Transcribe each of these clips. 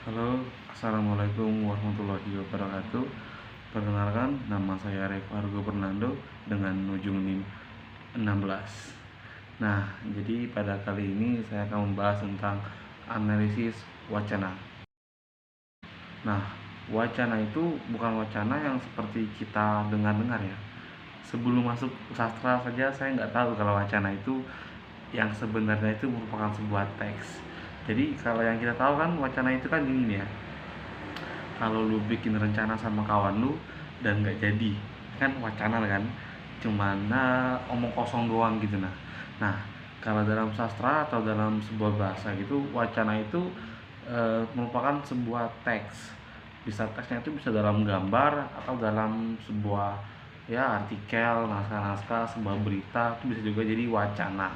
Halo, Assalamualaikum warahmatullahi wabarakatuh. Perkenalkan, nama saya Reva Argo Fernando dengan ujung NIM 16. Nah, jadi pada kali ini saya akan membahas tentang analisis wacana. Nah, wacana itu bukan wacana yang seperti kita dengar-dengar ya. Sebelum masuk sastra saja saya nggak tahu kalau wacana itu yang sebenarnya itu merupakan sebuah teks. Jadi kalau yang kita tahu kan wacana itu kan ini ya, kalau lu bikin rencana sama kawan lu dan nggak jadi, kan wacana kan, cuman omong kosong doang gitu. Nah kalau dalam sastra atau dalam sebuah bahasa gitu, wacana itu merupakan sebuah teks. Bisa teksnya itu bisa dalam gambar atau dalam sebuah ya artikel, naskah-naskah, sebuah berita, itu bisa juga jadi wacana.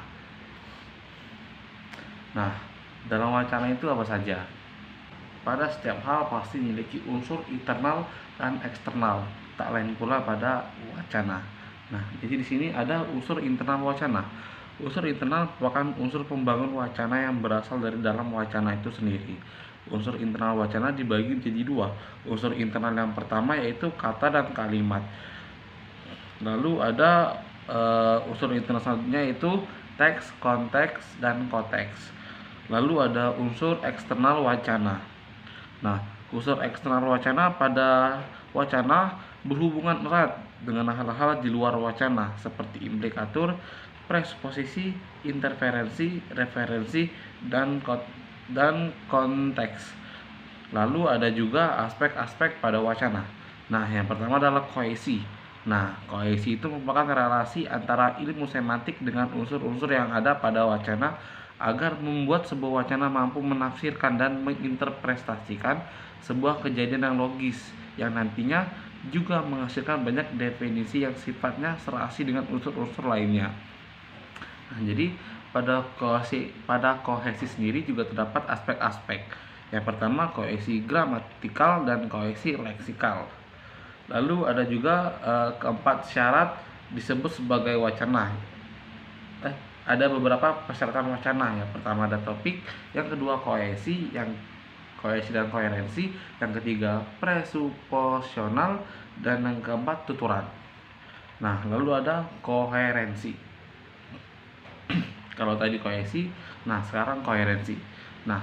Nah, dalam wacana itu apa saja? Pada setiap hal pasti memiliki unsur internal dan eksternal, tak lain pula pada wacana. Nah, jadi di sini ada unsur internal wacana. Unsur internal merupakan unsur pembangun wacana yang berasal dari dalam wacana itu sendiri. Unsur internal wacana dibagi menjadi dua. Unsur internal yang pertama yaitu kata dan kalimat. Lalu ada unsur internal selanjutnya yaitu teks, konteks, dan konteks. Lalu ada unsur eksternal wacana. Nah, unsur eksternal wacana pada wacana berhubungan erat dengan hal-hal di luar wacana seperti implikatur, presposisi, interferensi, referensi, dan konteks. Lalu ada juga aspek-aspek pada wacana. Nah, yang pertama adalah kohesi. Nah, kohesi itu merupakan relasi antara ilmu semantik dengan unsur-unsur yang ada pada wacana agar membuat sebuah wacana mampu menafsirkan dan menginterpretasikan sebuah kejadian yang logis yang nantinya juga menghasilkan banyak definisi yang sifatnya serasi dengan unsur-unsur lainnya. Nah, jadi pada kohesi sendiri juga terdapat aspek-aspek. Yang pertama kohesi gramatikal dan kohesi leksikal. Lalu ada juga keempat syarat disebut sebagai wacana. Ada beberapa persyaratan wacana. Yang pertama ada topik, yang kedua kohesi, dan koherensi, yang ketiga presuposional, dan yang keempat tuturan. Nah, lalu ada koherensi. Kalau tadi kohesi, nah sekarang koherensi. Nah,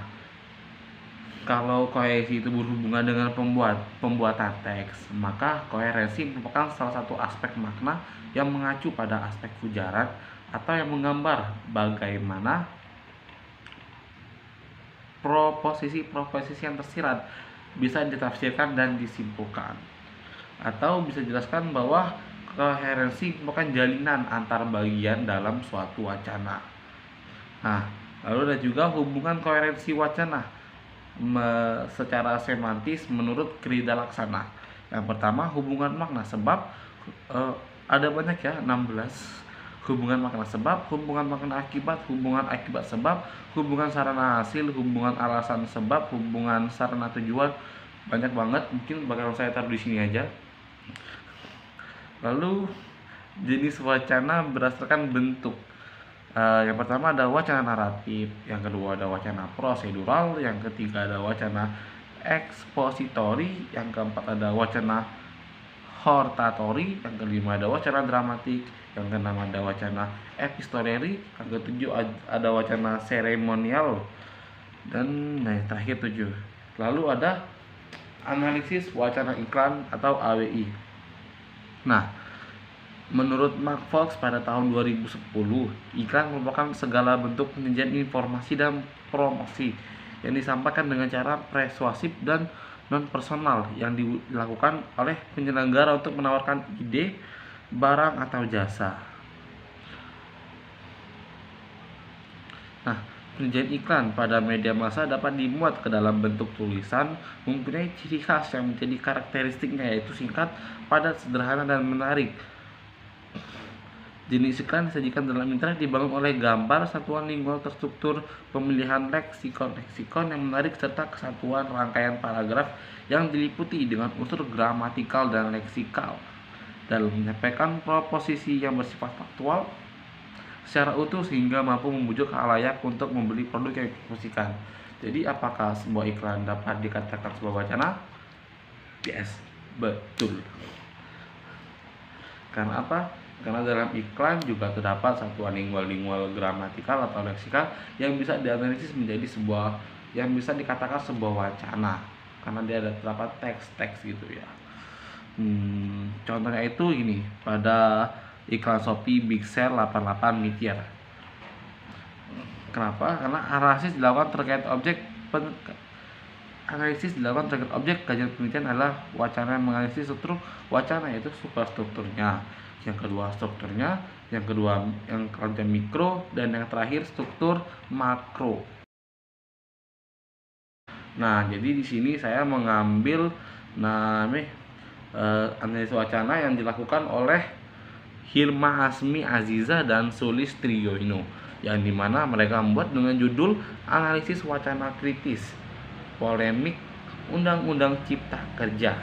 kalau kohesi itu berhubungan dengan pembuatan teks, maka koherensi merupakan salah satu aspek makna yang mengacu pada aspek ujaran atau yang menggambar bagaimana proposisi-proposisi yang tersirat bisa ditafsirkan dan disimpulkan. Atau bisa jelaskan bahwa koherensi merupakan jalinan antar bagian dalam suatu wacana. Nah, lalu ada juga hubungan koherensi wacana secara semantis menurut Krida Laksana. Yang pertama hubungan makna sebab, ada banyak ya, 16. Hubungan makna sebab, hubungan makna akibat, hubungan akibat sebab, hubungan sarana hasil, hubungan alasan sebab, hubungan sarana tujuan, banyak banget. Mungkin bakal saya taruh di sini aja. Lalu jenis wacana berdasarkan bentuk. Yang pertama ada wacana naratif, yang kedua ada wacana prosedural, yang ketiga ada wacana ekspositori, yang keempat ada wacana hortatori, yang kelima ada wacana dramatik, yang keenam ada wacana epistoleri, yang ketujuh ada wacana seremonial, dan yang terakhir 7. Lalu ada analisis wacana iklan atau AWI. Nah, menurut Mark Fox pada tahun 2010, iklan merupakan segala bentuk penyajian informasi dan promosi yang disampaikan dengan cara persuasif dan non-personal yang dilakukan oleh penyelenggara untuk menawarkan ide, barang, atau jasa. Nah, penyajian iklan pada media massa dapat dimuat ke dalam bentuk tulisan, mempunyai ciri khas yang menjadi karakteristiknya, yaitu singkat, padat, sederhana, dan menarik. Jenis iklan disajikan dalam internet dibangun oleh gambar, satuan lingual terstruktur, pemilihan leksikon yang menarik, serta kesatuan rangkaian paragraf yang diliputi dengan unsur gramatikal dan leksikal dalam menyampaikan proposisi yang bersifat faktual, secara utuh sehingga mampu membujuk khalayak untuk membeli produk yang dipromosikan. Jadi apakah sebuah iklan dapat dikatakan sebuah wacana? Yes, betul. Karena apa? Karena dalam iklan juga terdapat satuan lingual gramatikal atau leksikal yang bisa dianalisis menjadi sebuah yang bisa dikatakan sebuah wacana. Karena dia ada terdapat teks-teks gitu ya. Contohnya itu ini pada iklan Shopee Big Sale 88 Meteor. Kenapa? Karena analisis dilakukan terkait objek kajian penelitian adalah wacana yang menganalisis struktur wacana, yaitu superstrukturnya, yang kedua strukturnya, yang kedua yang kelanjutan mikro, dan yang terakhir struktur makro. Nah, jadi di sini saya mengambil analisis wacana yang dilakukan oleh Hilma Asmi Aziza dan Sulis Triyono, yang dimana mereka membuat dengan judul Analisis Wacana Kritis Polemik Undang-Undang Cipta Kerja.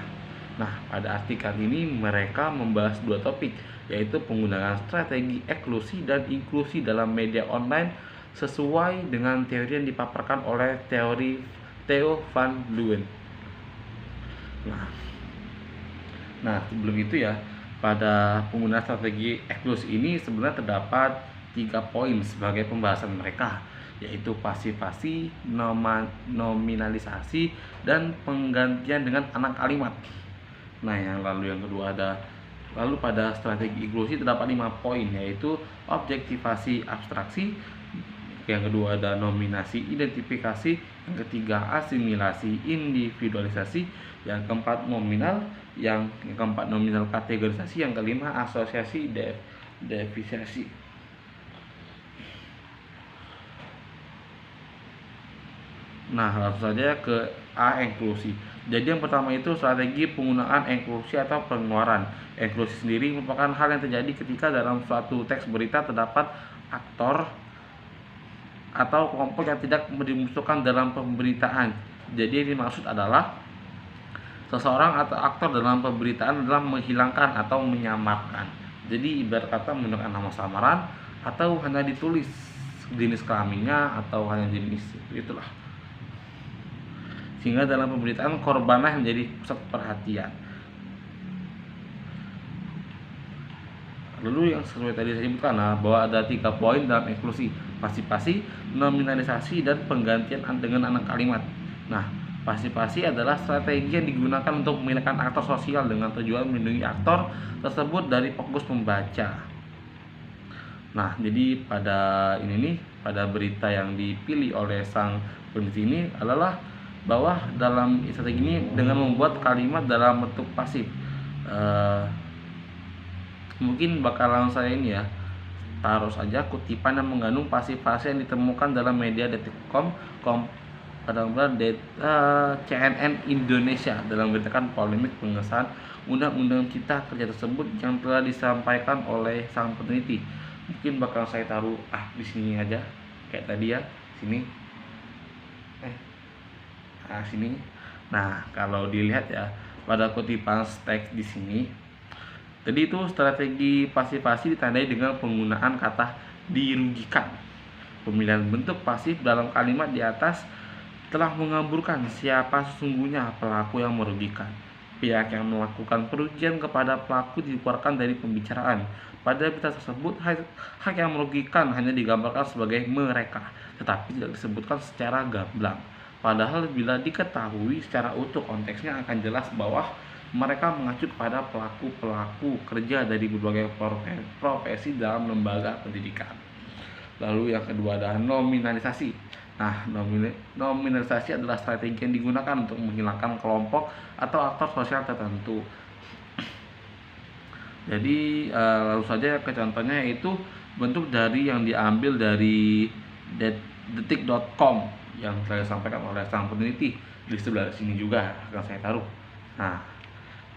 Nah, pada artikel ini mereka membahas dua topik, yaitu penggunaan strategi eksklusi dan inklusi dalam media online sesuai dengan teori yang dipaparkan oleh Theo van Leeuwen. Nah, sebelum itu ya, pada penggunaan strategi eksklusi ini sebenarnya terdapat 3 poin sebagai pembahasan mereka, yaitu pasifasi, nominalisasi, dan penggantian dengan anak kalimat. Nah, lalu pada strategi inklusi terdapat 5 poin, yaitu objektivasi abstraksi, yang kedua ada nominasi identifikasi, yang ketiga asimilasi individualisasi, yang keempat nominal, yang keempat nominal kategorisasi, yang kelima asosiasi definisi. Nah, langsung saja ke A, inklusi. Jadi yang pertama itu strategi penggunaan inklusi atau pengeluaran. Inklusi sendiri merupakan hal yang terjadi ketika dalam suatu teks berita terdapat aktor atau kelompok yang tidak dimasukkan dalam pemberitaan. Jadi yang dimaksud adalah seseorang atau aktor dalam pemberitaan adalah menghilangkan atau menyamarkan. Jadi ibarat kata menggunakan nama samaran atau hanya ditulis jenis kelaminnya atau hanya jenis itulah. Sehingga dalam pemberitaan korbanlah yang menjadi pusat perhatian. Lalu yang sesuai tadi saya sebutkan bahwa ada 3 poin dalam inklusi: pasifasi, nominalisasi, dan penggantian dengan anak kalimat. Nah, pasifasi adalah strategi yang digunakan untuk memindahkan aktor sosial dengan tujuan melindungi aktor tersebut dari fokus pembaca. Nah, jadi pada berita yang dipilih oleh sang peneliti ini adalah bahwa dalam strategi ini dengan membuat kalimat dalam bentuk pasif. Mungkin bakalan saya ini ya, taruh saja kutipan yang mengandung pasifasi yang ditemukan dalam media detik.com CNN Indonesia dalam memberitakan polemik pengesahan Undang-Undang Cipta Kerja tersebut yang telah disampaikan oleh sang peneliti. Mungkin bakal saya taruh di sini aja kayak tadi ya, sini. Sini. Nah, kalau dilihat ya pada kutipan teks di sini, tadi itu strategi pasifasi ditandai dengan penggunaan kata dirugikan. Pemilihan bentuk pasif dalam kalimat di atas telah mengaburkan siapa sesungguhnya pelaku yang merugikan. Pihak yang melakukan kerugian kepada pelaku dikeluarkan dari pembicaraan. Pada berita tersebut, hak yang merugikan hanya digambarkan sebagai mereka, tetapi tidak disebutkan secara gamblang. Padahal bila diketahui secara utuh konteksnya akan jelas bahwa mereka mengacu pada pelaku-pelaku kerja dari berbagai profesi dalam lembaga pendidikan. Lalu yang kedua adalah nominalisasi. Nah, nominalisasi adalah strategi yang digunakan untuk menghilangkan kelompok atau aktor sosial tertentu. Jadi lalu saja ke contohnya, yaitu bentuk dari yang diambil dari detik.com yang saya sampaikan oleh sang peneliti. Di sebelah sini juga akan saya taruh. Nah,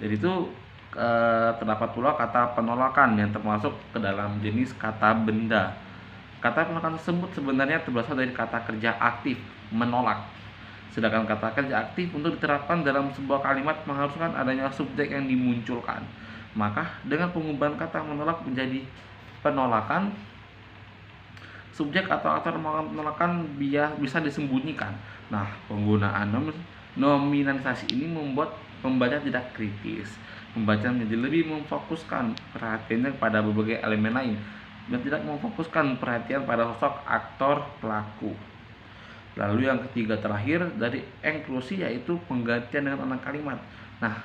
jadi itu terdapat pula kata penolakan yang termasuk ke dalam jenis kata benda. Kata penolakan tersebut sebenarnya berasal dari kata kerja aktif, menolak. Sedangkan kata kerja aktif untuk diterapkan dalam sebuah kalimat mengharuskan adanya subjek yang dimunculkan. Maka dengan pengubahan kata menolak menjadi penolakan, subjek atau aktor menekan bisa disembunyikan. Nah, penggunaan nominalisasi ini membuat pembaca tidak kritis. Pembaca menjadi lebih memfokuskan perhatiannya pada berbagai elemen lain dan tidak memfokuskan perhatian pada sosok aktor pelaku. Lalu yang ketiga terakhir dari inklusi yaitu penggantian dengan anak kalimat. Nah,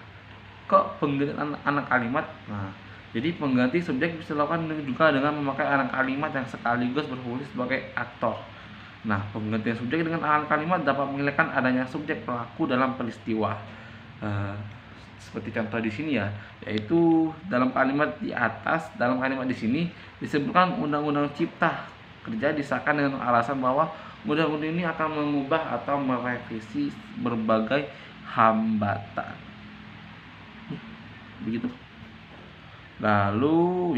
kok penggantian anak kalimat? Nah, jadi pengganti subjek bisa dilakukan juga dengan memakai anak kalimat yang sekaligus berfungsi sebagai aktor. Nah, penggantian subjek dengan anak kalimat dapat menghilangkan adanya subjek pelaku dalam peristiwa. Seperti contoh di sini ya, yaitu dalam kalimat di sini disebutkan Undang-Undang Cipta Kerja disahkan dengan alasan bahwa undang-undang ini akan mengubah atau merevisi berbagai hambatan. Begitu. Lalu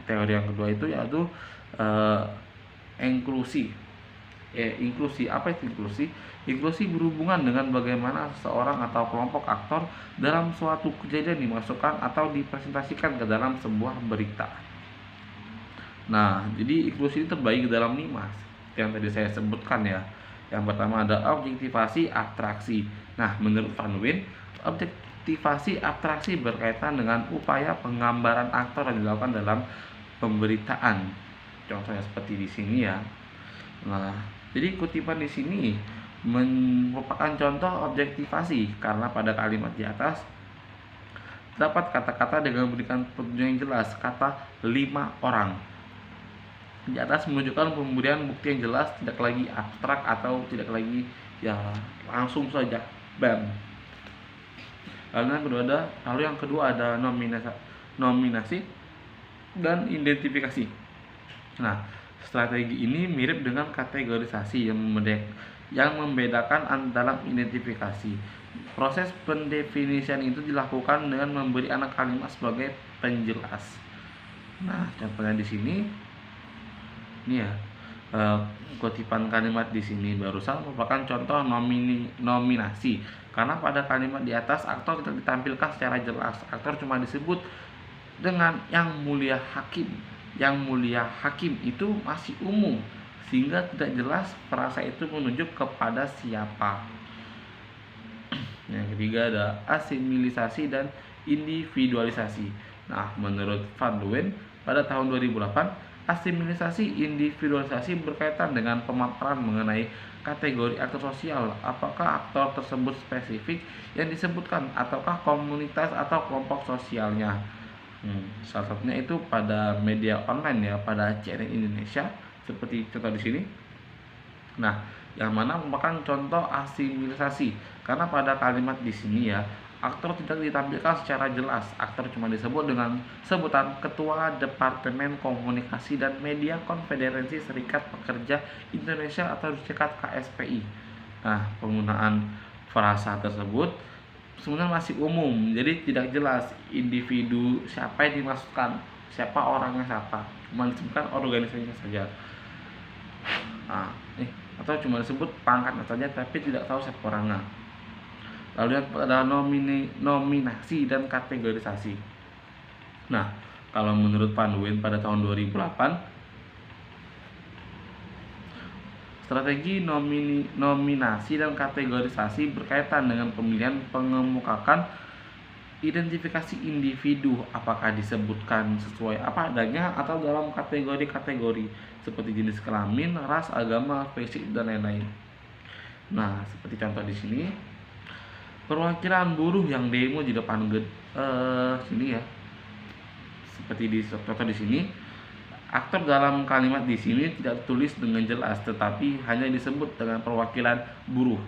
teori yang kedua itu yaitu inklusi. Inklusi, apa itu inklusi? Inklusi berhubungan dengan bagaimana seseorang atau kelompok aktor dalam suatu kejadian dimasukkan atau dipresentasikan ke dalam sebuah berita. Nah, jadi inklusi itu terbagi ke dalam 5 yang tadi saya sebutkan ya. Yang pertama ada objektivasi abstraksi. Nah, menurut Van Wijn, objektivasi abstraksi berkaitan dengan upaya penggambaran aktor yang dilakukan dalam pemberitaan. Contohnya seperti di sini ya. Nah, jadi kutipan di sini merupakan contoh objektivasi karena pada kalimat di atas terdapat kata-kata dengan memberikan petunjuk yang jelas, kata 5 orang. Di atas menunjukkan pemberian bukti yang jelas, tidak lagi abstrak atau tidak lagi ya langsung saja bam. Lalu yang kedua ada nominasi dan identifikasi. Nah, strategi ini mirip dengan kategorisasi yang membedakan dalam identifikasi. Proses pendefinisian itu dilakukan dengan memberi anak kalimat sebagai penjelas. Nah, contohnya di sini ini ya, kutipan kalimat di sini barusan merupakan contoh nominasi. Karena pada kalimat di atas aktor tidak ditampilkan secara jelas. Aktor cuma disebut dengan yang mulia hakim. Yang mulia hakim itu masih umum sehingga tidak jelas frasa itu menunjuk kepada siapa. Yang ketiga ada asimilisasi dan individualisasi. Nah, menurut Van Wijn pada tahun 2008, asimilisasi individualisasi berkaitan dengan pemaparan mengenai kategori aktor sosial. Apakah aktor tersebut spesifik yang disebutkan ataukah komunitas atau kelompok sosialnya? Salah satunya itu pada media online ya, pada CNN Indonesia seperti contoh di sini. Nah, yang mana merupakan contoh asimilisasi karena pada kalimat di sini ya, aktor tidak ditampilkan secara jelas. Aktor cuma disebut dengan sebutan Ketua Departemen Komunikasi dan Media Konfederasi Serikat Pekerja Indonesia atau disingkat KSPI. Nah, penggunaan frasa tersebut sebenarnya masih umum, jadi tidak jelas individu siapa yang dimaksudkan, siapa orangnya siapa, cuma disebutkan organisasinya saja. Nah, atau cuma disebut pangkatnya saja tapi tidak tahu siapa orangnya. Lalu yang ada nominasi dan kategorisasi. Nah, kalau menurut Van Wijn pada tahun 2008, strategi nominasi dan kategorisasi berkaitan dengan pemilihan pengemukakan identifikasi individu, apakah disebutkan sesuai apa adanya atau dalam kategori-kategori seperti jenis kelamin, ras, agama, fisik dan lain-lain. Nah, seperti contoh di sini, perwakilan buruh yang demo di depan sini ya. Seperti di contoh di sini, aktor dalam kalimat di sini tidak tulis dengan jelas, tetapi hanya disebut dengan perwakilan buruh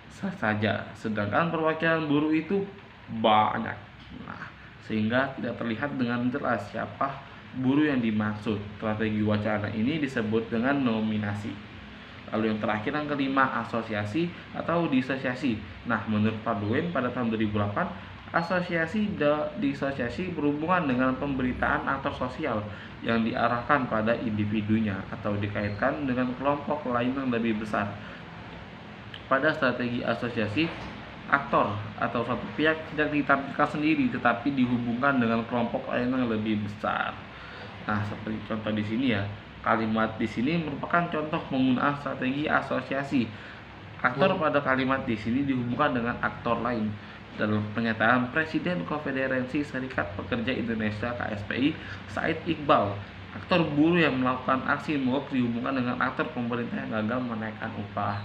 saja. Sedangkan perwakilan buruh itu banyak, sehingga tidak terlihat dengan jelas siapa buruh yang dimaksud. Strategi wacana ini disebut dengan nominasi. Lalu yang terakhir yang kelima, asosiasi atau disosiasi. Nah, menurut Van Wijn pada tahun 2008, disosiasi berhubungan dengan pemberitaan aktor sosial yang diarahkan pada individunya atau dikaitkan dengan kelompok lain yang lebih besar. Pada strategi asosiasi, aktor atau satu pihak tidak ditampilkan sendiri tetapi dihubungkan dengan kelompok lain yang lebih besar. Nah, seperti contoh di sini ya, kalimat di sini merupakan contoh penggunaan strategi asosiasi. Aktor pada kalimat di sini dihubungkan dengan aktor lain. Dalam pernyataan Presiden Konfederasi Serikat Pekerja Indonesia (KSPI) Said Iqbal, aktor buruh yang melakukan aksi mogok dihubungkan dengan aktor pemerintah yang gagal menaikkan upah.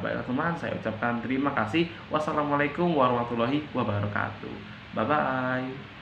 Baiklah teman, saya ucapkan terima kasih. Wassalamualaikum warahmatullahi wabarakatuh. Bye bye.